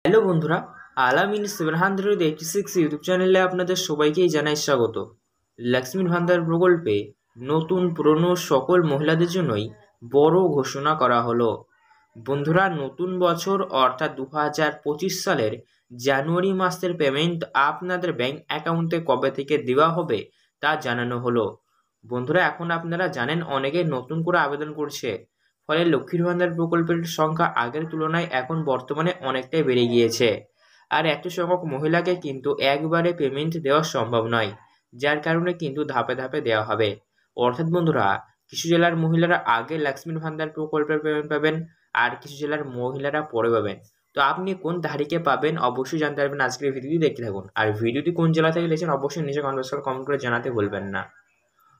Hello বন্ধুরা, আলামিন 786 YouTube চ্যানেলে আপনাদের সবাইকেই জানাই স্বাগত। লক্ষ্মীর ভান্ডার প্রকল্পে নতুন পুরনো সকল মহিলাদের জন্যই বড় ঘোষণা করা হলো। বন্ধুরা, নতুন বছর অর্থাৎ 2025 সালের জানুয়ারি মাসের পেমেন্ট আপনাদের ব্যাংক অ্যাকাউন্টে কবে থেকে দেওয়া হবে তা জানানো হলো। বন্ধুরা, এখন আপনারা জানেন অনেকে নতুন করে আবেদন করছে, ফলে লক্ষ্মীর ভান্ডার প্রকল্পের সংখ্যা আগের তুলনায় এখন বর্তমানে অনেকটাই বেড়ে গিয়েছে। আর এত সংখ্যক মহিলাকে কিন্তু একবারে পেমেন্ট দেওয়া সম্ভব নয়, যার কারণে কিন্তু ধাপে ধাপে দেওয়া হবে। অর্থাৎ বন্ধুরা, কিছু জেলার মহিলারা আগে লক্ষ্মীর ভান্ডার প্রকল্পের পেমেন্ট পাবেন, আর কিছু জেলার মহিলারা পরে পাবেন। তো আপনি কোন তারিখে পাবেন অবশ্যই জানতে পারবেন আজকের ভিডিওটি দেখতে থাকুন। আর ভিডিওটি কোন জেলা থেকে দেখছেন অবশ্যই নিচে কমেন্ট করে জানাতে ভুলবেন না।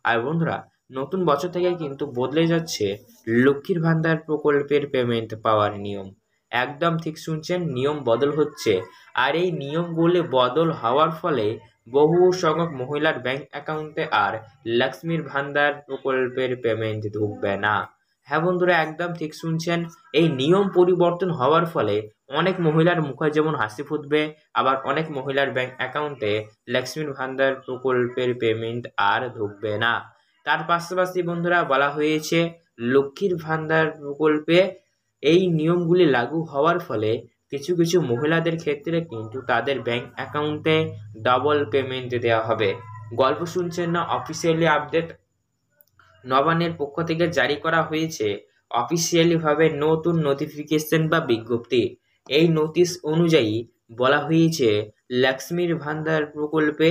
আর বন্ধুরা, নতুন বছর থেকে কিন্তু বদলে যাচ্ছে লক্ষ্মীর ভান্ডার প্রকল্পের পেমেন্ট পাওয়ার নিয়ম। একদম ঠিক শুনছেন, নিয়ম বদল হচ্ছে। আর এই নিয়মগুলি বদল হওয়ার ফলে বহু সংখ্যক মহিলার ব্যাংক অ্যাকাউন্টে আর লক্ষ্মীর ভান্ডার প্রকল্পের পেমেন্ট ঢুকবে না। হ্যাঁ বন্ধুরা, একদম ঠিক শুনছেন, এই নিয়ম পরিবর্তন হওয়ার ফলে অনেক মহিলার মুখে যেমন হাসি ফুটবে, আবার অনেক মহিলার ব্যাংক অ্যাকাউন্টে লক্ষ্মীর ভান্ডার প্রকল্পের পেমেন্ট আর ঢুকবে না। তার পাশাপাশি বন্ধুরা, বলা হয়েছে লক্ষ্মীর ভান্ডার প্রকল্পে এই নিয়মগুলি লাগু হওয়ার ফলে কিছু কিছু মহিলাদের ক্ষেত্রে কিন্তু তাদের ব্যাংক অ্যাকাউন্টে ডাবল পেমেন্ট দেওয়া হবে। গল্প শুনছেন না, অফিসিয়ালি আপডেট নবান্নের পক্ষ থেকে জারি করা হয়েছে অফিসিয়ালি ভাবে নতুন নোটিফিকেশন বা বিজ্ঞপ্তি। এই নোটিশ অনুযায়ী বলা হয়েছে লক্ষ্মীর ভান্ডার প্রকল্পে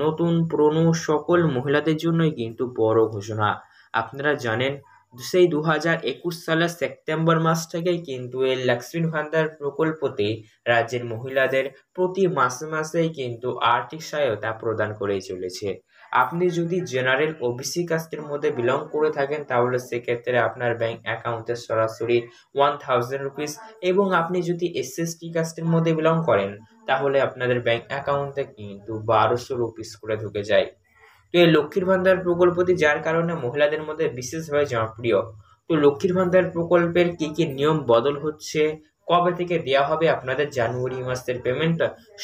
নতুন পুরনো সকল মহিলাদের জন্যই কিন্তু বড় ঘোষণা। আপনারা জানেন সেই 2021 সালের সেপ্টেম্বর মাস থেকেই কিন্তু এই লক্ষ্মীর ভান্ডার প্রকল্পতে রাজ্যের মহিলাদের প্রতি মাসে মাসেই কিন্তু আর্থিক সহায়তা প্রদান করে চলেছে। আপনি যদি জেনারেল ওবিসি কাস্টের মধ্যে বিলং করে থাকেন তাহলে সেক্ষেত্রে আপনার ব্যাংক অ্যাকাউন্টে সরাসরি 1000 রুপিস, এবং আপনি যদি এসএসটি কাস্টের মধ্যে বিলং করেন তাহলে আপনাদের ব্যাংক অ্যাকাউন্টে কিন্তু 1200 রুপিস করে ঢুকে যায়। তো এই লক্ষ্মীর ভান্ডার প্রকল্পটি যার কারণে মহিলাদের মধ্যে বিশেষভাবে জনপ্রিয়। তো লক্ষ্মীর ভান্ডার প্রকল্পের কি কি নিয়ম বদল হচ্ছে, কবে থেকে দেওয়া হবে আপনাদের জানুয়ারি মাসের পেমেন্ট,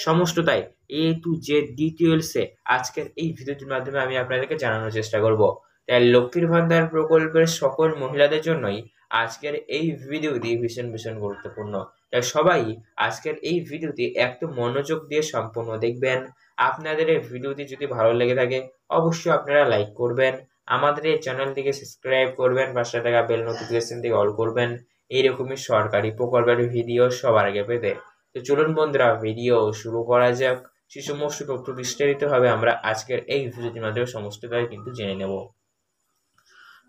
সমস্তটাই A to Z ডিটেলসে আজকের এই ভিডিওটির মাধ্যমে আমি আপনাদেরকে জানানোর চেষ্টা করব। তাই লক্ষ্মীর ভান্ডার প্রকল্পের সকল মহিলাদের জন্যই আজকের এই ভিডিওটি ভীষণ ভীষণ গুরুত্বপূর্ণ। তাই সবাই আজকের এই ভিডিওটি একটু মনোযোগ দিয়ে সম্পূর্ণ দেখবেন। আপনাদের এই ভিডিওটি যদি ভালো লেগে থাকে অবশ্যই আপনারা লাইক করবেন, আমাদের এই চ্যানেলটিকে সাবস্ক্রাইব করবেন, পাশে থাকা বেল নোটিফিকেশন থেকে অল করবেন এইরকমই সরকারি প্রকল্পের ভিডিও সবার আগে পেতে। তো চলুন বন্ধুরা, ভিডিও শুরু করা যাক। সে সমস্ত তথ্য বিস্তারিতভাবে আমরা আজকের এই ভিডিওটির মাধ্যমে সমস্তটাই কিন্তু জেনে নেব।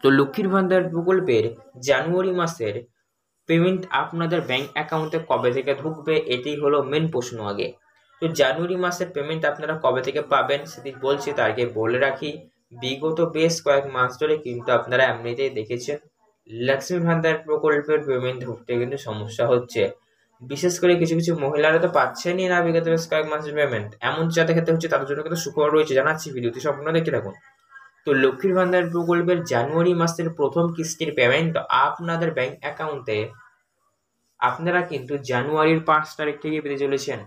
তো লক্ষ্মীর ভান্ডার প্রকল্পের জানুয়ারি মাসের পেমেন্ট আপনাদের ব্যাংক অ্যাকাউন্টে কবে থেকে ঢুকবে, এটি হলো মেন প্রশ্ন আগে। তো জানুয়ারি মাসের পেমেন্ট আপনারা কবে থেকে পাবেন সেটি বলছি, তার আগে বলে রাখি বিগত বেশ কয়েক মাস ধরে কিন্তু আপনারা এমনিতেই দেখেছেন লক্ষ্মীর ভান্ডার প্রকল্পের পেমেন্ট ঢুকতে কিন্তু সমস্যা হচ্ছে। বিশেষ করে কিছু কিছু মহিলারা তো পাচ্ছেনই না বিগত বেশ কয়েক মাসের পেমেন্ট, এমন যাদের ক্ষেত্রে হচ্ছে তাদের জন্য কিন্তু সুখবর রয়েছে, জানাচ্ছি ভিডিওটি সম্পূর্ণ দেখতে থাকুন। তো লক্ষ্মীর ভান্ডার প্রকল্পের জানুয়ারি মাসের প্রথম কিস্তির পেমেন্ট আপনাদের ব্যাংক অ্যাকাউন্টে আপনারা কিন্তু জানুয়ারির 5 তারিখ থেকে পেতে চলেছেন।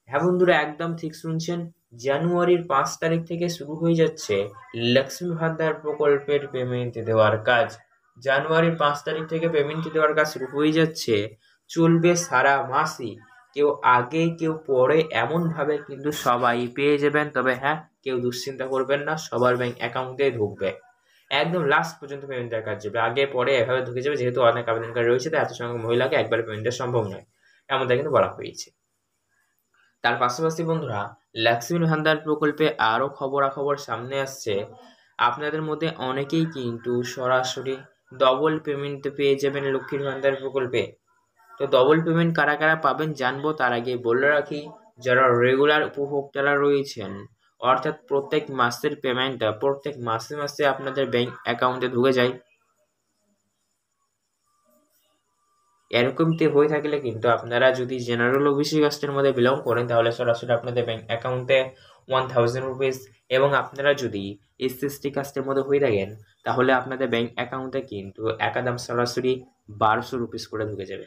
হ্যাঁ বন্ধুরা, একদম ঠিক শুনছেন, জানুয়ারির 5 তারিখ থেকে শুরু হয়ে যাচ্ছে লক্ষ্মী ভান্ডার প্রকল্পের পেমেন্ট দেওয়ার কাজ। জানুয়ারির 5 তারিখ থেকে পেমেন্ট দেওয়ার কাজ শুরু হয়ে যাচ্ছে, চলবে সারা মাসই। কেউ আগে কেউ পরে এমনভাবে কিন্তু সবাই পেয়ে যাবেন। তবে হ্যাঁ, কেউ দুশ্চিন্তা করবেন না, সবার ব্যাংক অ্যাকাউন্টে ঢুকবে। একদম লাস্ট পর্যন্ত পেমেন্টের কাজ যাবে, আগে পরে এভাবে ঢুকে যাবে, যেহেতু অনেক আবেদনকারী রয়েছে তাই এত সংখ্যক মহিলাকে একবারে পেমেন্ট দেওয়া সম্ভব নয়, এমনটা কিন্তু বলা হয়েছে। তার পাশাপাশি বন্ধুরা, লক্ষ্মীর ভান্ডার প্রকল্পে আরও খবরাখবর সামনে আসছে। আপনাদের মধ্যে অনেকেই কিন্তু সরাসরি ডবল পেমেন্ট পেয়ে যাবেন লক্ষ্মীর ভান্ডার প্রকল্পে। তো ডবল পেমেন্ট কারা কারা পাবেন জানবো, তার আগে বলে রাখি যারা রেগুলার উপভোক্তারা রয়েছেন, অর্থাৎ প্রত্যেক মাসের পেমেন্টটা প্রত্যেক মাসে মাসে আপনাদের ব্যাংক অ্যাকাউন্টে ঢুকে যায়, এরকমটি হয়ে থাকলে কিন্তু আপনারা যদি জেনারেল ওবিসি কাস্টের মধ্যে বিলং করেন তাহলে সরাসরি আপনাদের ব্যাংক অ্যাকাউন্টে 1000 রুপিস, এবং আপনারা যদি এসএসটি কাস্টের মধ্যে হয়ে থাকেন তাহলে আপনাদের ব্যাংক অ্যাকাউন্টে কিন্তু একদম সরাসরি 1200 রুপিস করে ঢুকে যাবে।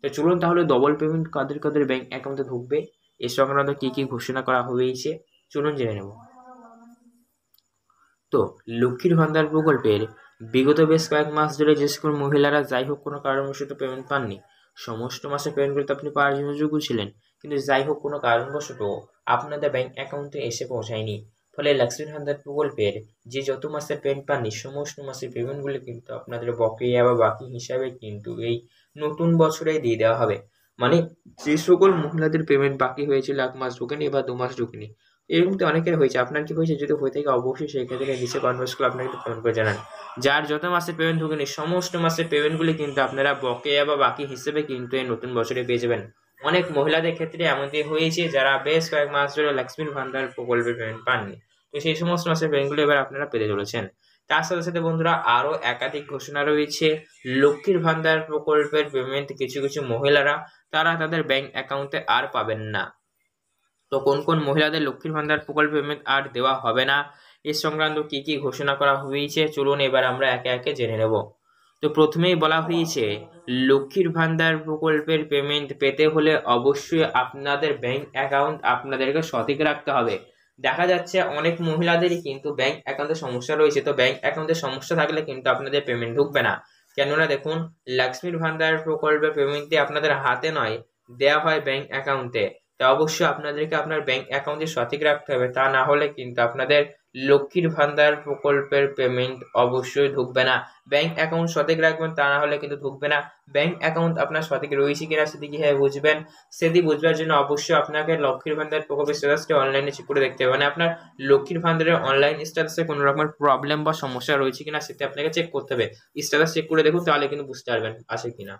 তো চলুন তাহলে ডবল পেমেন্ট কাদের কাদের ব্যাংক অ্যাকাউন্টে ঢুকবে এ সংক্রান্ত কী কী ঘোষণা করা হয়েছে চলুন জেনে নেব। তো লক্ষ্মীর ভান্ডার প্রকল্পের বিগত বেশ কয়েক মাস ধরে যে সকল মহিলারা যাই হোক কোনো কারণবশত পেমেন্ট পাননি, সমস্ত মাসে পেমেন্টগুলো আপনি পাওয়ার জন্য যোগ্য ছিলেন, কিন্তু যাই হোক কোনো কারণবশত আপনাদের ব্যাংক অ্যাকাউন্টে এসে পৌঁছায়নি, ফলে লক্ষ্মীর ভান্ডার প্রকল্পের যে যত মাসে পেমেন্ট পাননি সমস্ত মাসের পেমেন্টগুলো কিন্তু আপনাদের বকেয়া বা বাকি হিসাবে কিন্তু এই নতুন বছরে দিয়ে দেওয়া হবে। মানে যে সকল মহিলাদের পেমেন্ট বাকি হয়েছিল 1 মাস ঢুকেনি বা 2 মাস ঢুকেনি, এরকম তো অনেকের হয়েছে। আপনার কি হয়েছে? যদি হয়ে থাকে অবশ্যই সেই ক্ষেত্রে নিচে কনভার্স করে আপনাকে একটু কমেন্ট করে জানান। যার যত মাসের পেমেন্ট ঢোকেনি সমস্ত মাসের পেমেন্টগুলি কিন্তু আপনারা বকেয়া বা বাকি হিসেবে কিন্তু এই নতুন বছরে পেয়ে যাবেন। অনেক মহিলাদের ক্ষেত্রে এমনটি হয়েছে যারা বেশ কয়েক মাস ধরে লক্ষ্মীর ভান্ডার প্রকল্পের পেমেন্ট পাননি, তো সেই সমস্ত মাসের পেমেন্টগুলো এবার আপনারা পেতে চলেছেন। তার সাথে সাথে বন্ধুরা আরও একাধিক ঘোষণা রয়েছে। লক্ষ্মীর ভান্ডার প্রকল্পের পেমেন্ট কিছু কিছু মহিলারা তারা তাদের ব্যাংক অ্যাকাউন্টে আর পাবেন না। তো কোন কোন মহিলাদের লক্ষ্মীর ভান্ডার প্রকল্প পেমেন্ট আর দেওয়া হবে না এ সংক্রান্ত কি কি ঘোষণা করা হয়েছে চলুন এবার আমরা একে একে জেনে নেব। তো প্রথমেই বলা হয়েছে লক্ষ্মীর ভান্ডার প্রকল্পের পেমেন্ট পেতে হলে অবশ্যই আপনাদের ব্যাংক অ্যাকাউন্ট আপনাদেরকে সঠিক রাখতে হবে। দেখা যাচ্ছে অনেক মহিলাদেরই কিন্তু ব্যাংক অ্যাকাউন্টে সমস্যা রয়েছে, তো ব্যাংক অ্যাকাউন্টে সমস্যা থাকলে কিন্তু আপনাদের পেমেন্ট ঢুকবে না। কেননা দেখুন, লক্ষ্মীর ভান্ডার প্রকল্পের পেমেন্টটি আপনাদের হাতে নয়, দেওয়া হয় ব্যাংক অ্যাকাউন্টে। তা অবশ্যই আপনাদেরকে আপনার ব্যাংক অ্যাকাউন্টে সঠিক রাখতে হবে, তা না হলে কিন্তু আপনাদের লক্ষ্মীর ভান্ডার প্রকল্পের পেমেন্ট অবশ্যই ঢুকবে না। ব্যাংক অ্যাকাউন্ট সঠিক রাখবেন, তা না হলে কিন্তু ঢুকবে না। ব্যাংক অ্যাকাউন্ট আপনার সঠিক রয়েছে কিনা সেটি কীভাবে বুঝবেন? সেটি বুঝবার জন্য অবশ্যই আপনাকে লক্ষ্মীর ভান্ডার প্রকল্পের স্ট্যাটাসটি অনলাইনে চেক করে দেখতে হবে। মানে আপনার লক্ষ্মীর ভান্ডারের অনলাইন স্ট্যাটাসে কোনো রকমের প্রবলেম বা সমস্যা রয়েছে কিনা সেটি আপনাকে চেক করতে হবে। স্ট্যাটাস চেক করে দেখুন, তাহলে কিন্তু বুঝতে পারবেন আছে কিনা।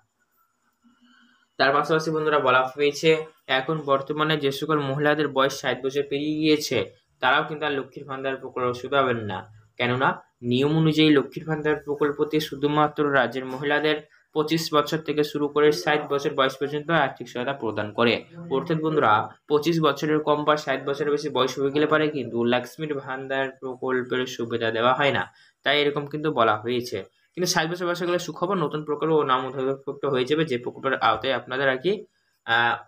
তার পাশাপাশি বন্ধুরা বলা হয়েছে এখন বর্তমানে যে সকল মহিলাদের বয়স 60 বছর পেরিয়ে গিয়েছে তারাও কিন্তু আর লক্ষ্মীর ভান্ডার প্রকল্প সুবিধা পাবেন না। কেননা নিয়ম অনুযায়ী লক্ষ্মীর ভান্ডার প্রকল্পটি শুধুমাত্র রাজ্যের মহিলাদের 25 বছর থেকে শুরু করে 60 বছর বয়স পর্যন্ত আর্থিক সহায়তা প্রদান করে। অর্থাৎ বন্ধুরা 25 বছরের কম বা 60 বছরের বেশি বয়স হয়ে গেলে পারে কিন্তু লক্ষ্মীর ভান্ডার প্রকল্পের সুবিধা দেওয়া হয় না, তাই এরকম কিন্তু বলা হয়েছে। কিন্তু 60 বছর বয়সে গেলে সুখবর, নতুন প্রকল্প ও নাম অন্তর্ভুক্ত হয়ে যাবে, যে প্রকল্পের আওতায় আপনাদের আর কি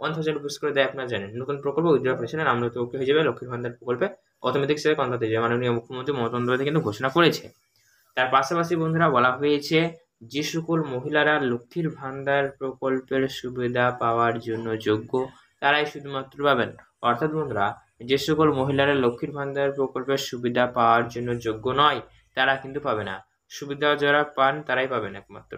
1000 রুপিস করে দেয় আপনারা জানেন। নতুন প্রকল্প উইথড্র পেনশনের নাম অন্তর্ভুক্ত হয়ে যাবে লক্ষ্মীর ভান্ডার প্রকল্পে, অটোমেটিক সেটা কনভার্ট হয়ে যাবে। মাননীয় মুখ্যমন্ত্রী মমতা বন্দ্যোপাধ্যায় কিন্তু ঘোষণা করেছে। তার পাশাপাশি বন্ধুরা বলা হয়েছে যে সকল মহিলারা লক্ষ্মীর ভান্ডার প্রকল্পের সুবিধা পাওয়ার জন্য যোগ্য তারাই শুধুমাত্র পাবেন। অর্থাৎ বন্ধুরা যে সকল মহিলারা লক্ষ্মীর ভান্ডার প্রকল্পের সুবিধা পাওয়ার জন্য যোগ্য নয় তারা কিন্তু পাবে না, সুবিধা যারা পান তারাই পাবেন একমাত্র।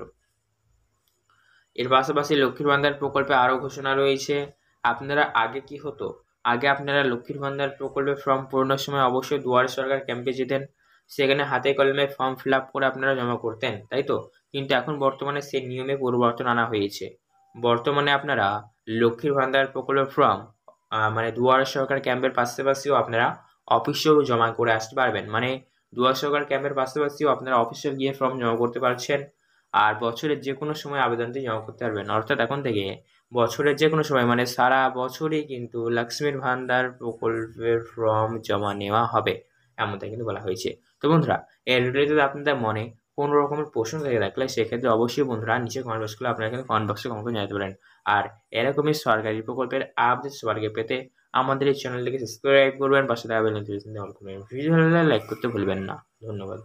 এর পাশাপাশি লক্ষ্মীর ভান্ডার প্রকল্পে আরও ঘোষণা রয়েছে। আপনারা আগে কি হতো, আগে আপনারা লক্ষ্মীর ভান্ডার প্রকল্পে ফর্ম পূরণের সময় অবশ্যই দুয়ারে সরকার ক্যাম্পে যেতেন, সেখানে হাতে কলমে ফর্ম ফিল আপ করে আপনারা জমা করতেন, তাই তো? কিন্তু এখন বর্তমানে সেই নিয়মে পরিবর্তন আনা হয়েছে। বর্তমানে আপনারা লক্ষ্মীর ভান্ডার প্রকল্পের ফর্ম মানে দুয়ারে সরকার ক্যাম্পের পাশাপাশিও আপনারা অফিসেও জমা করে আসতে পারবেন। মানে দুয়ারে সরকার ক্যাম্পের পাশাপাশিও আপনারা অফিসে গিয়ে ফর্ম জমা করতে পারছেন, আর বছরের যে কোনো সময় আবেদনটি জমা করতে পারবেন। অর্থাৎ এখন থেকে বছরের যে কোনো সময় মানে সারা বছরই কিন্তু লক্ষ্মীর ভান্ডার প্রকল্পের ফর্ম জমা নেওয়া হবে, এমনটাই কিন্তু বলা হয়েছে। তো বন্ধুরা এর রিলেটেড আপনাদের মনে কোনো রকমের প্রশ্ন থেকে থাকলে সেক্ষেত্রে অবশ্যই বন্ধুরা নিচে কমেন্ট বক্স করে আপনারা কিন্তু কমেন্ট বক্সে কমেন্ট করে জানাতে পারেন। আর এরকমই সরকারি প্রকল্পের আপডেট সবার আগে পেতে আমাদের এই চ্যানেলটিকে সাবস্ক্রাইব করবেন, পাশে দেওয়া বেল নোটিফিকেশন অল করবেন। ভিডিও ভালো লাগলে লাইক করতে ভুলবেন না। ধন্যবাদ।